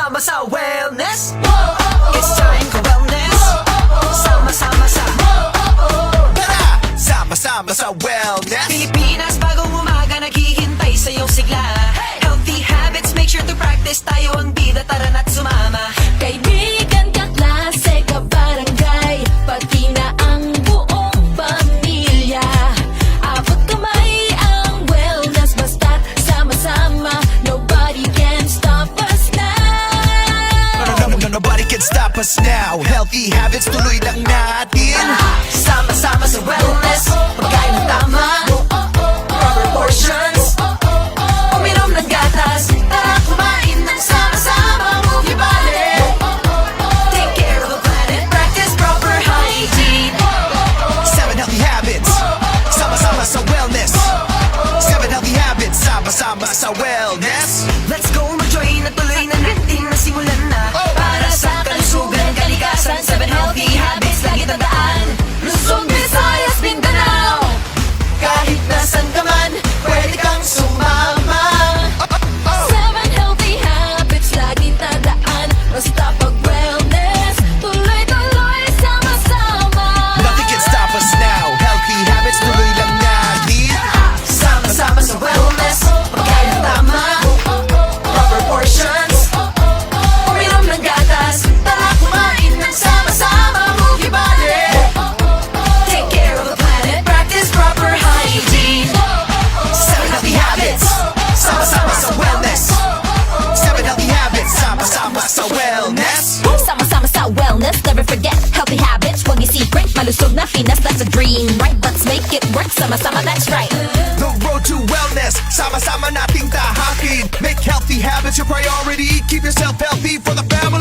Sama-sama sa wellness. It's time for wellness. Sama-sama sa Tara! Sama-sama sa wellness. Pilipinas, bagong umaga naghihintay sa iyong sigla. Healthy habits, make sure to practice. Tayo ang bida, tara na't sumama. Kaibigan, kaklase, kabarangay, pati na ang buong pamilya. Abot kamay ang wellness, basta't sama-sama. Nobody can stop us now. Nobody can stop us now. Healthy habits, tuloy lang natin. Sama-sama sa wellness. Pagkain ng tama, proper portions. Uminom ng gatas, tara kumain ng sama-sama. Move your body. Take care of the planet, practice proper hygiene. 7 healthy habits. Sama-sama sa wellness. 7 healthy habits. Sama-sama sa wellness. Let's go, mag-join at tuloy na natin na simulan na. Para sa kalusugan, kalikasan, 7 healthy habits, lagi tandaan. Luzon, Visayas, Mindanao. Kahit nasan ka man, pwede kang sumama. 7 healthy habits, lagi tandaan. Basta pag wellness, tuloy-tuloy, sama-sama. Nothing can stop us now. Healthy habits, tuloy lang natin. Sama-sama sa wellness. Pagkain ng tama, proper portions. Uminom ng gatas, tara kumain ng sama-sama. Move your body. Take care of the planet, practice proper hygiene. 7 healthy habits. Sama-sama sa wellness. 7 healthy habits. Sama-sama sa wellness. Sama-sama sa wellness, never forget healthy habits. Huwag i-secret, malusog na Pinas, that's a dream, right? Let's make it work, sama-sama, that's right. The road to wellness. Sama-sama nating tahakin. Make healthy habits your priority. Keep yourself healthy for the family.